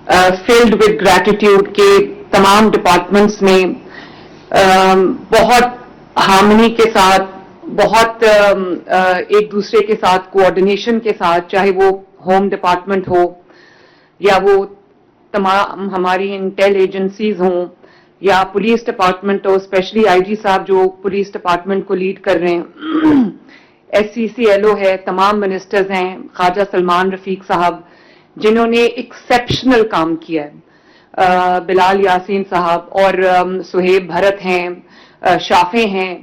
filled with gratitude کہ تمام departments نے بہت ہارمنی کے ساتھ، بہت ایک دوسرے کے ساتھ کوآرڈینیشن کے ساتھ، چاہے وہ ہوم ڈپارٹمنٹ ہو یا وہ تمام ہماری انٹیل ایجنسیز ہوں یا پولیس ڈپارٹمنٹ ہو، اسپیشلی آئی جی صاحب جو پولیس ڈپارٹمنٹ کو لیڈ کر رہے ہیں، S C C L O ہے، تمام منسٹرز ہیں، خواجہ سلمان رفیق صاحب جنہوں نے ایکسیپشنل کام کیا ہے، بلال یاسین صاحب اور سہیب بھرت ہیں، شافع ہیں،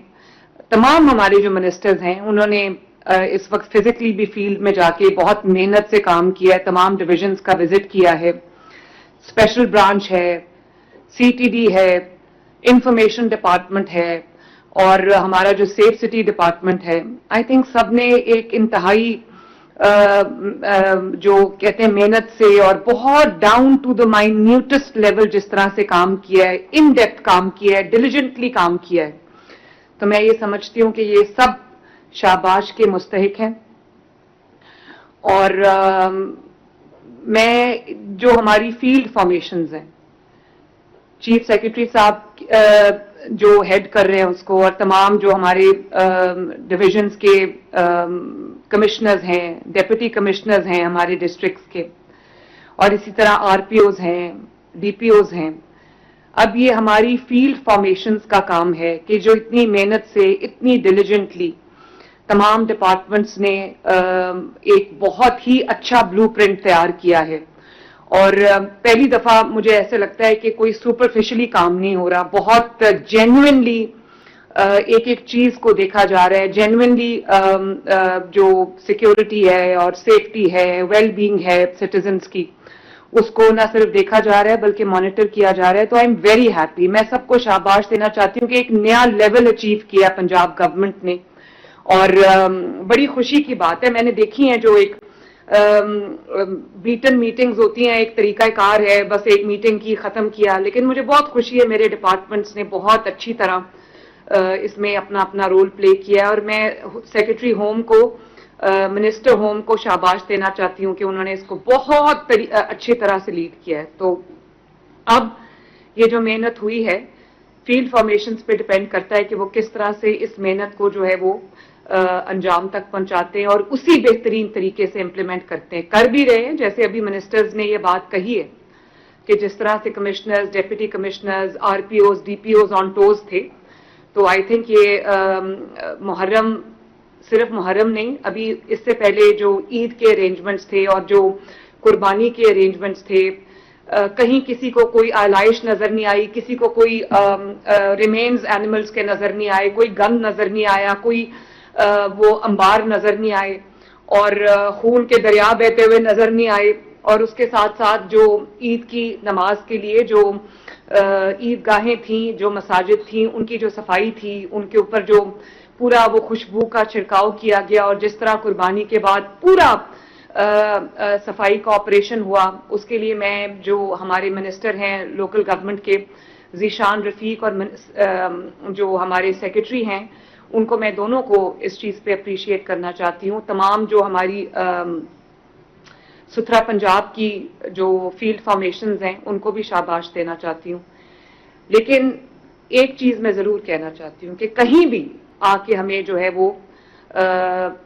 تمام ہمارے جو منسٹرز ہیں انہوں نے اس وقت فزیکلی بھی فیلڈ میں جا کے بہت محنت سے کام کیا ہے، تمام ڈویژنز کا وزٹ کیا ہے، اسپیشل برانچ ہے، سی ٹی ڈی ہے، انفارمیشن ڈپارٹمنٹ ہے اور ہمارا جو سیف سٹی ڈپارٹمنٹ ہے. آئی تھنک سب نے ایک انتہائی جو کہتے ہیں محنت سے اور بہت ڈاؤن ٹو دا مائنیوٹسٹ لیول جس طرح سے کام کیا ہے، ان ڈیپتھ کام کیا ہے، ڈیلیجنٹلی کام کیا ہے. تو میں یہ سمجھتی ہوں کہ یہ سب شاباش کے مستحق ہیں. اور میں جو ہماری فیلڈ فارمیشنز ہیں، چیف سیکرٹری صاحب جو ہیڈ کر رہے ہیں اس کو، اور تمام جو ہمارے ڈویژنز کے کمشنرز ہیں، ڈیپٹی کمشنرز ہیں ہمارے ڈسٹرکٹس کے، اور اسی طرح آر پی اوز ہیں، ڈی پی اوز ہیں. اب یہ ہماری فیلڈ فارمیشنز کا کام ہے کہ جو اتنی محنت سے، اتنی ڈیلیجنٹلی تمام ڈپارٹمنٹس نے ایک بہت ہی اچھا بلو پرنٹ تیار کیا ہے. اور پہلی دفعہ مجھے ایسے لگتا ہے کہ کوئی سپرفیشلی کام نہیں ہو رہا، بہت جینوئنلی ایک ایک چیز کو دیکھا جا رہا ہے. جینوئنلی جو سیکیورٹی ہے اور سیفٹی ہے، ویل بینگ ہے سٹیزنز کی، اس کو نہ صرف دیکھا جا رہا ہے بلکہ مانیٹر کیا جا رہا ہے. تو آئی ایم ویری ہیپی. میں سب کو شاباش دینا چاہتی ہوں کہ ایک نیا لیول اچیو کیا پنجاب گورنمنٹ نے، اور بڑی خوشی کی بات ہے. میں نے دیکھی ہیں جو ایک بیٹن میٹنگز ہوتی ہیں، ایک طریقہ کار ہے، بس ایک میٹنگ کی ختم کیا، لیکن مجھے بہت خوشی ہے میرے ڈپارٹمنٹس نے بہت اچھی طرح اس میں اپنا اپنا رول پلے کیا. اور میں سیکرٹری ہوم کو، منسٹر ہوم کو شاباش دینا چاہتی ہوں کہ انہوں نے اس کو بہت اچھی طرح سے لیڈ کیا ہے. تو اب یہ جو محنت ہوئی ہے فیلڈ فارمیشنز پہ ڈپینڈ کرتا ہے کہ وہ کس طرح سے اس محنت کو جو ہے وہ انجام تک پہنچاتے ہیں اور اسی بہترین طریقے سے امپلیمنٹ کرتے ہیں. کر بھی رہے ہیں، جیسے ابھی منسٹرز نے یہ بات کہی ہے کہ جس طرح سے commissioners, deputy commissioners, R P Os, D P Os on toes تھے. تو آئی تھنک یہ محرم، صرف محرم نہیں، ابھی اس سے پہلے جو عید کے ارینجمنٹس تھے اور جو قربانی کے ارینجمنٹس تھے، کہیں کسی کو کوئی آلائش نظر نہیں آئی، کسی کو کوئی ریمینز اینیملز کے نظر نہیں آئے، کوئی گن نظر نہیں آیا، کوئی وہ انبار نظر نہیں آئے، اور خون کے دریا بہتے ہوئے نظر نہیں آئے. اور اس کے ساتھ ساتھ جو عید کی نماز کے لیے جو عید گاہیں تھیں، جو مساجد تھیں، ان کی جو صفائی تھی، ان کے اوپر جو پورا وہ خوشبو کا چھڑکاؤ کیا گیا، اور جس طرح قربانی کے بعد پورا صفائی کا آپریشن ہوا، اس کے لیے میں جو ہمارے منسٹر ہیں لوکل گورنمنٹ کے، ذیشان رفیق، اور جو ہمارے سیکرٹری ہیں، ان کو میں دونوں کو اس چیز پہ اپریشیٹ کرنا چاہتی ہوں. تمام جو ہماری ستھرا پنجاب کی جو فیلڈ فارمیشنز ہیں ان کو بھی شاباش دینا چاہتی ہوں. لیکن ایک چیز میں ضرور کہنا چاہتی ہوں کہ کہیں بھی آ کے ہمیں جو ہے وہ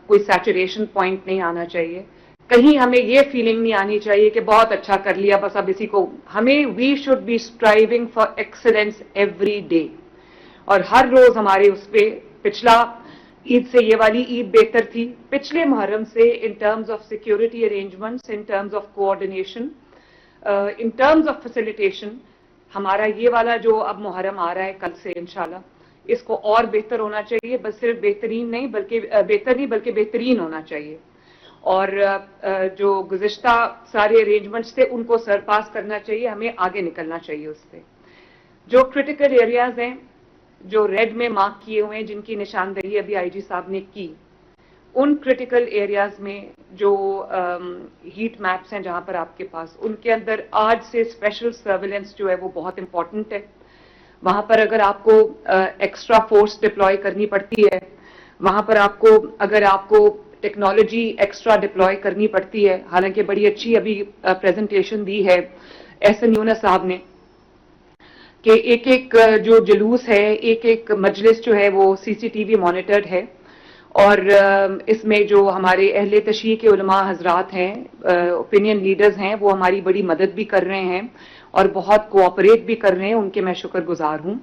کوئی سیچوریشن پوائنٹ نہیں آنا چاہیے. کہیں ہمیں یہ فیلنگ نہیں آنی چاہیے کہ بہت اچھا کر لیا بس اب اسی کو. ہمیں we should be striving for excellence every day, اور ہر روز ہمارے اس پہ، پچھلا عید سے یہ والی عید بہتر تھی، پچھلے محرم سے in terms of security arrangements, in terms of coordination, in terms of facilitation. ہمارا یہ والا جو اب محرم آ رہا ہے کل سے انشاءاللہ، اس کو اور بہتر ہونا چاہیے. بس صرف بہترین نہیں بلکہ بہترین ہونا چاہیے. اور جو گزشتہ سارے ارینجمنٹس تھے ان کو سرپاس کرنا چاہیے، ہمیں آگے نکلنا چاہیے اس سے. جو کرٹیکل ایریاز ہیں جو ریڈ میں مارک کیے ہوئے ہیں، جن کی نشاندہی ابھی آئی جی صاحب نے کی، ان کرٹیکل ایریاز میں جو ہیٹ میپس ہیں جہاں پر آپ کے پاس، ان کے اندر آج سے اسپیشل سرویلنس جو ہے وہ بہت امپورٹنٹ ہے. وہاں پر اگر آپ کو ایکسٹرا فورس ڈپلوائے کرنی پڑتی ہے، وہاں پر اگر آپ کو ٹیکنالوجی ایکسٹرا ڈپلوائے کرنی پڑتی ہے، حالانکہ بڑی اچھی ابھی پریزنٹیشن دی ہے احسن یونس صاحب نے کہ ایک ایک جو جلوس ہے، ایک ایک مجلس جو ہے وہ سی سی ٹی وی مانیٹرڈ ہے، اور اس میں جو ہمارے اہل تشیع کے علماء حضرات ہیں، اوپینین لیڈرز ہیں، وہ ہماری بڑی مدد بھی کر رہے ہیں اور بہت کوآپریٹ بھی کر رہے ہیں، ان کے میں شکر گزار ہوں.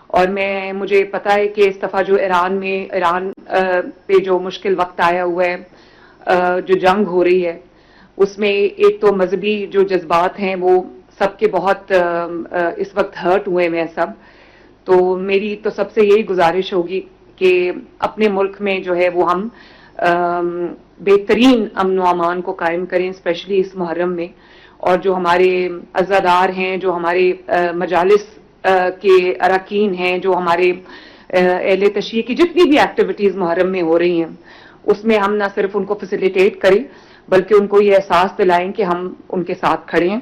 اور مجھے پتا ہے کہ اس دفعہ جو ایران پہ جو مشکل وقت آیا ہوا ہے، جو جنگ ہو رہی ہے، اس میں ایک تو مذہبی جو جذبات ہیں وہ سب کے بہت اس وقت ہرٹ ہوئے ہیں سب. تو میری تو سب سے یہی گزارش ہوگی کہ اپنے ملک میں جو ہے وہ ہم بہترین امن و امان کو قائم کریں، اسپیشلی اس محرم میں. اور جو ہمارے عزادار ہیں، جو ہمارے مجالس کے اراکین ہیں، جو ہمارے اہل تشیع کی جتنی بھی ایکٹیویٹیز محرم میں ہو رہی ہیں، اس میں ہم نہ صرف ان کو فیسیلیٹیٹ کریں بلکہ ان کو یہ احساس دلائیں کہ ہم ان کے ساتھ کھڑے ہیں.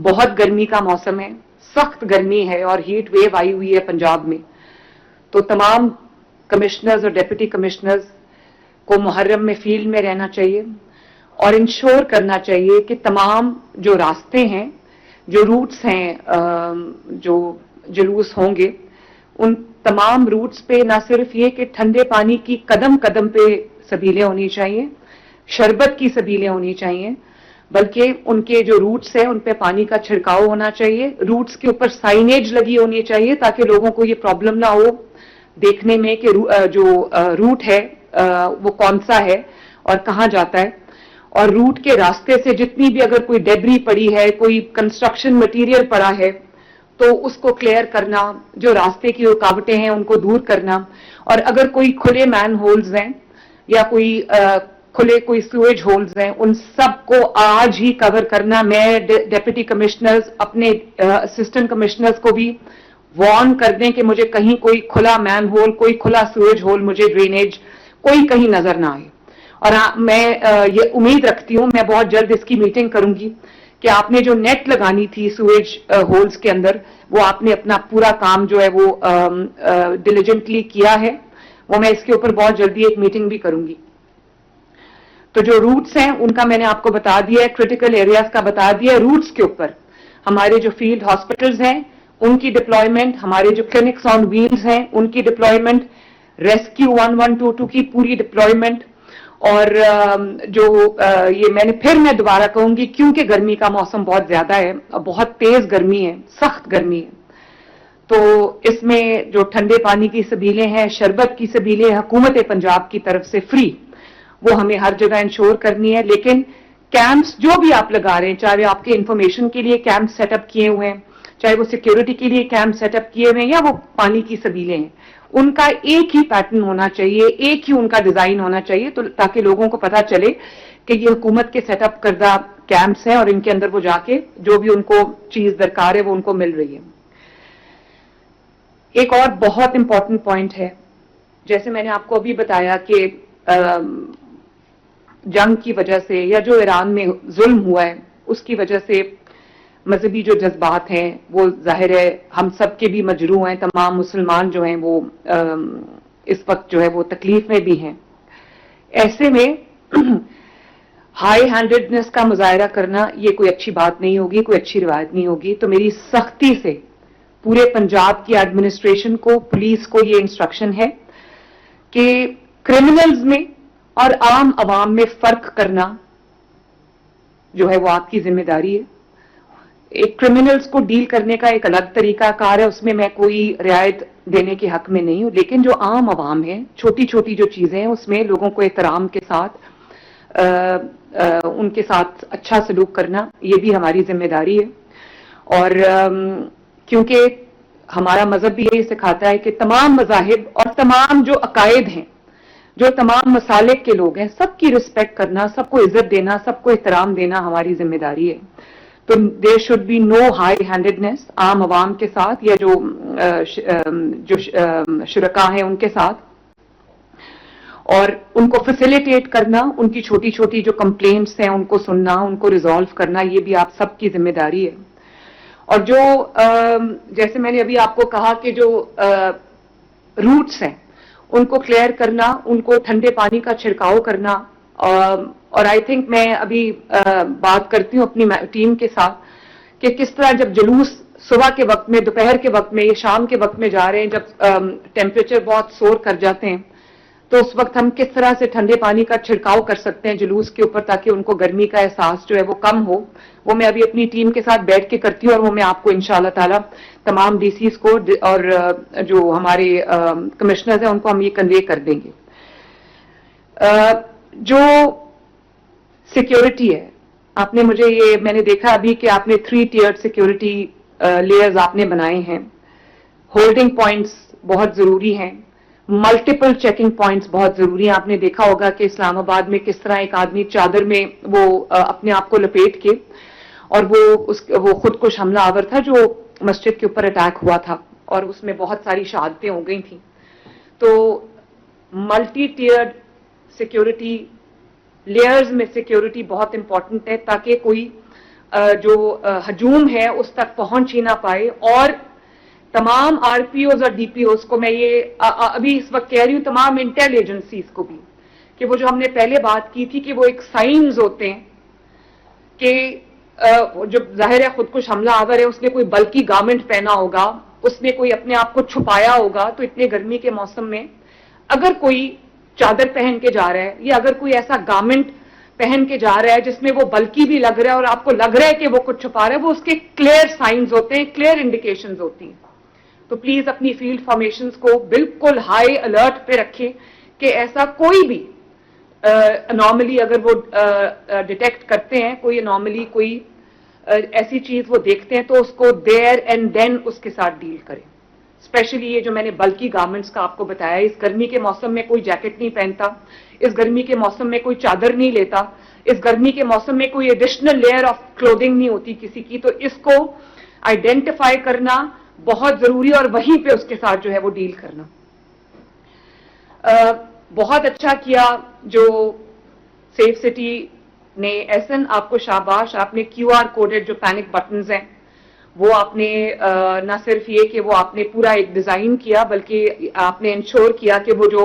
بہت گرمی کا موسم ہے، سخت گرمی ہے اور ہیٹ ویو آئی ہوئی ہے پنجاب میں. تو تمام کمشنرز اور ڈپٹی کمشنرز کو محرم میں فیلڈ میں رہنا چاہیے اور انشور کرنا چاہیے کہ تمام جو راستے ہیں، جو روٹس ہیں، جو جلوس ہوں گے، ان تمام روٹس پہ نہ صرف یہ کہ ٹھنڈے پانی کی قدم قدم پہ سبیلیں ہونی چاہیے، شربت کی سبیلیں ہونی چاہیے، بلکہ ان کے جو روٹس ہیں ان پہ پانی کا چھڑکاؤ ہونا چاہیے. روٹس کے اوپر سائنیج لگی ہونی چاہیے تاکہ لوگوں کو یہ پرابلم نہ ہو دیکھنے میں کہ جو روٹ ہے وہ کون سا ہے اور کہاں جاتا ہے. اور روٹ کے راستے سے جتنی بھی اگر کوئی ڈیبری پڑی ہے، کوئی کنسٹرکشن مٹیریل پڑا ہے، تو اس کو کلیئر کرنا، جو راستے کی رکاوٹیں ہیں ان کو دور کرنا. اور اگر کوئی کھلے مین ہولز ہیں یا کوئی سویج ہولز ہیں، ان سب کو آج ہی کور کرنا. میں ڈپٹی کمشنرز اپنے اسسٹنٹ کمشنرز کو بھی وارن کر دیں کہ مجھے کہیں کوئی کھلا مین ہول، کوئی کھلا سویج ہول، مجھے ڈرینیج کوئی کہیں نظر نہ آئے. اور میں یہ امید رکھتی ہوں، میں بہت جلد اس کی میٹنگ کروں گی کہ آپ نے جو نیٹ لگانی تھی سویج ہولز کے اندر، وہ آپ نے اپنا پورا کام جو ہے وہ ڈیلیجنٹلی کیا ہے. وہ میں اس کے اوپر بہت جلدی ایک میٹنگ بھی کروں گی. تو جو روٹس ہیں ان کا میں نے آپ کو بتا دیا ہے، کرٹیکل ایریاز کا بتا دیا ہے. روٹس کے اوپر ہمارے جو فیلڈ ہاسپٹلز ہیں ان کی ڈپلائمنٹ، ہمارے جو کلینکس آن ویلز ہیں ان کی ڈپلائمنٹ، ریسکیو 1122 کی پوری ڈپلائمنٹ. اور جو یہ میں دوبارہ کہوں گی، کیونکہ گرمی کا موسم بہت زیادہ ہے، بہت تیز گرمی ہے، سخت گرمی ہے، تو اس میں جو ٹھنڈے پانی کی سبیلیں ہیں، شربت کی سبیلیں حکومت پنجاب کی طرف سے فری، وہ ہمیں ہر جگہ انشور کرنی ہے. لیکن کیمپس جو بھی آپ لگا رہے ہیں، چاہے آپ کے انفارمیشن کے لیے کیمپ سیٹ اپ کیے ہوئے ہیں، چاہے وہ سیکیورٹی کے لیے کیمپ سیٹ اپ کیے ہوئے ہیں، یا وہ پانی کی سبیلیں ہیں، ان کا ایک ہی پیٹرن ہونا چاہیے، ایک ہی ان کا ڈیزائن ہونا چاہیے، تو تاکہ لوگوں کو پتہ چلے کہ یہ حکومت کے سیٹ اپ کردہ کیمپس ہیں اور ان کے اندر وہ جا کے جو بھی ان کو چیز درکار ہے وہ ان کو مل رہی ہے. ایک اور بہت امپورٹنٹ پوائنٹ ہے، جیسے میں نے آپ کو ابھی بتایا کہ جنگ کی وجہ سے یا جو ایران میں ظلم ہوا ہے اس کی وجہ سے مذہبی جو جذبات ہیں وہ ظاہر ہے ہم سب کے بھی مجروح ہیں. تمام مسلمان جو ہیں وہ اس وقت جو ہے وہ تکلیف میں بھی ہیں. ایسے میں ہائی ہینڈڈنس کا مظاہرہ کرنا یہ کوئی اچھی بات نہیں ہوگی، کوئی اچھی روایت نہیں ہوگی. تو میری سختی سے پورے پنجاب کی ایڈمنسٹریشن کو، پولیس کو یہ انسٹرکشن ہے کہ کرمنلز میں اور عام عوام میں فرق کرنا جو ہے وہ آپ کی ذمہ داری ہے. ایک کرمنلز کو ڈیل کرنے کا ایک الگ طریقہ کار ہے، اس میں کوئی رعایت دینے کے حق میں نہیں ہوں، لیکن جو عام عوام ہے، چھوٹی چھوٹی جو چیزیں ہیں اس میں لوگوں کو احترام کے ساتھ ان کے ساتھ اچھا سلوک کرنا یہ بھی ہماری ذمہ داری ہے. اور کیونکہ ہمارا مذہب بھی یہی سکھاتا ہے کہ تمام مذاہب اور تمام جو عقائد ہیں، جو تمام مسالک کے لوگ ہیں، سب کی رسپیکٹ کرنا، سب کو عزت دینا، سب کو احترام دینا ہماری ذمہ داری ہے. تو there should be no high handedness عام عوام کے ساتھ یا جو شرکاء ہیں ان کے ساتھ، اور ان کو فیسیلیٹیٹ کرنا، ان کی چھوٹی چھوٹی جو کمپلینٹس ہیں ان کو سننا، ان کو ریزالو کرنا، یہ بھی آپ سب کی ذمہ داری ہے. اور جو جیسے میں نے ابھی آپ کو کہا کہ جو روٹس ہیں ان کو کلیئر کرنا، ان کو ٹھنڈے پانی کا چھڑکاؤ کرنا. اور آئی تھنک میں ابھی بات کرتی ہوں اپنی ٹیم کے ساتھ کہ کس طرح جب جلوس صبح کے وقت میں، دوپہر کے وقت میں یا شام کے وقت میں جا رہے ہیں، جب ٹیمپریچر بہت سور کر جاتے ہیں، تو اس وقت ہم کس طرح سے ٹھنڈے پانی کا چھڑکاؤ کر سکتے ہیں جلوس کے اوپر تاکہ ان کو گرمی کا احساس جو ہے وہ کم ہو. وہ میں ابھی اپنی ٹیم کے ساتھ بیٹھ کے کرتی ہوں، اور وہ میں آپ کو انشاءاللہ تعالی تمام ڈی سیز کو اور جو ہمارے کمشنرز ہیں ان کو ہم یہ کنوے کر دیں گے. جو سیکیورٹی ہے، آپ نے مجھے یہ، میں نے دیکھا ابھی کہ آپ نے 3 ٹیئر سیکیورٹی لیئرز آپ نے بنائے ہیں. ہولڈنگ پوائنٹس بہت ضروری ہیں، ملٹیپل چیکنگ پوائنٹس بہت ضروری ہیں. آپ نے دیکھا ہوگا کہ اسلام آباد میں کس طرح ایک آدمی چادر میں وہ اپنے آپ کو لپیٹ کے، اور وہ خودکش حملہ آور تھا جو مسجد کے اوپر اٹیک ہوا تھا، اور اس میں بہت ساری شہادتیں ہو گئی تھیں. تو ملٹی ٹیئرڈ سیکیورٹی لیئرز میں سیکیورٹی بہت امپورٹنٹ ہے تاکہ کوئی جو ہجوم ہے اس تک پہنچ ہی نہ پائے. اور تمام آر پی اوز اور ڈی پی اوز کو میں یہ ابھی اس وقت کہہ رہی ہوں، تمام انٹیل ایجنسیز کو بھی، کہ وہ جو ہم نے پہلے بات کی تھی کہ وہ ایک سائنز ہوتے ہیں کہ جو ظاہر ہے خودکش حملہ آور ہے، اس نے کوئی بلکی گارمنٹ پہنا ہوگا، اس نے کوئی اپنے آپ کو چھپایا ہوگا. تو اتنے گرمی کے موسم میں اگر کوئی چادر پہن کے جا رہا ہے یا اگر کوئی ایسا گارمنٹ پہن کے جا رہا ہے جس میں وہ بلکی بھی لگ رہا ہے اور آپ کو لگ رہا ہے کہ وہ کچھ چھپا رہا ہے، وہ اس کے کلیئر سائنز ہوتے ہیں، کلیئر انڈیکیشنز ہوتی ہیں. تو پلیز اپنی فیلڈ فارمیشنز کو بالکل ہائی الرٹ پہ رکھیں کہ ایسا کوئی بھی انارملی اگر وہ ڈیٹیکٹ کرتے ہیں، کوئی انارملی کوئی ایسی چیز وہ دیکھتے ہیں، تو اس کو دیر اینڈ دین اس کے ساتھ ڈیل کریں. اسپیشلی یہ جو میں نے بلکی گارمنٹس کا آپ کو بتایا، اس گرمی کے موسم میں کوئی جیکٹ نہیں پہنتا، اس گرمی کے موسم میں کوئی چادر نہیں لیتا، اس گرمی کے موسم میں کوئی ایڈیشنل لیئر آف کلودنگ نہیں ہوتی کسی کی. تو اس کو آئیڈینٹیفائی کرنا بہت ضروری، اور وہیں پہ اس کے ساتھ جو ہے وہ ڈیل کرنا. بہت اچھا کیا جو سیف سٹی نے. ایسن آپ کو شاباش، آپ نے کیو آر کوڈڈ جو پینک بٹنز ہیں وہ آپ نے نہ صرف یہ کہ وہ آپ نے پورا ایک ڈیزائن کیا، بلکہ آپ نے انشور کیا کہ وہ جو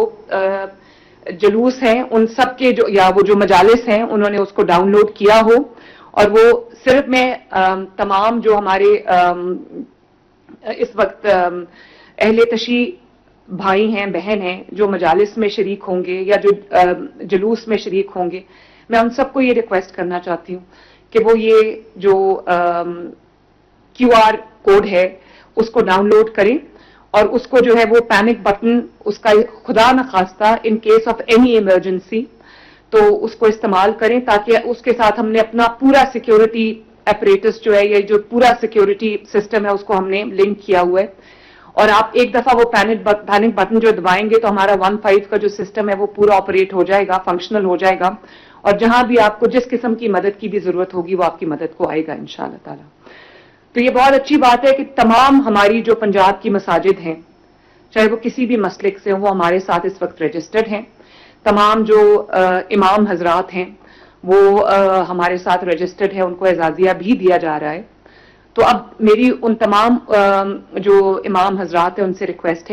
جلوس ہیں ان سب کے جو یا وہ جو مجالس ہیں انہوں نے اس کو ڈاؤن لوڈ کیا ہو. اور وہ صرف میں تمام جو ہمارے اس وقت اہل تشیع بھائی ہیں، بہن ہیں جو مجالس میں شریک ہوں گے یا جو جلوس میں شریک ہوں گے، میں ان سب کو یہ ریکویسٹ کرنا چاہتی ہوں کہ وہ یہ جو کیو آر کوڈ ہے اس کو ڈاؤن لوڈ کریں، اور اس کو جو ہے وہ پینک بٹن اس کا خدا نخواستہ in case of any emergency تو اس کو استعمال کریں، تاکہ اس کے ساتھ ہم نے اپنا پورا سیکیورٹی اپریٹس جو ہے، یہ جو پورا سیکیورٹی سسٹم ہے اس کو ہم نے لنک کیا ہوا ہے. اور آپ ایک دفعہ وہ پینک بٹن جو دبائیں گے تو ہمارا 1.5 کا جو سسٹم ہے وہ پورا آپریٹ ہو جائے گا، فنکشنل ہو جائے گا، اور جہاں بھی آپ کو جس قسم کی مدد کی بھی ضرورت ہوگی وہ آپ کی مدد کو آئے گا انشاءاللہ تعالی. تو یہ بہت اچھی بات ہے کہ تمام ہماری جو پنجاب کی مساجد ہیں، چاہے وہ کسی بھی مسلک سے ہوں، وہ ہمارے ساتھ اس وقت رجسٹرڈ ہیں. تمام جو امام حضرات ہیں وہ ہمارے ساتھ رجسٹرڈ ہیں، ان کو اعزازیہ بھی دیا جا رہا ہے. تو اب میری ان تمام جو امام حضرات ہیں ان سے ریکویسٹ ہے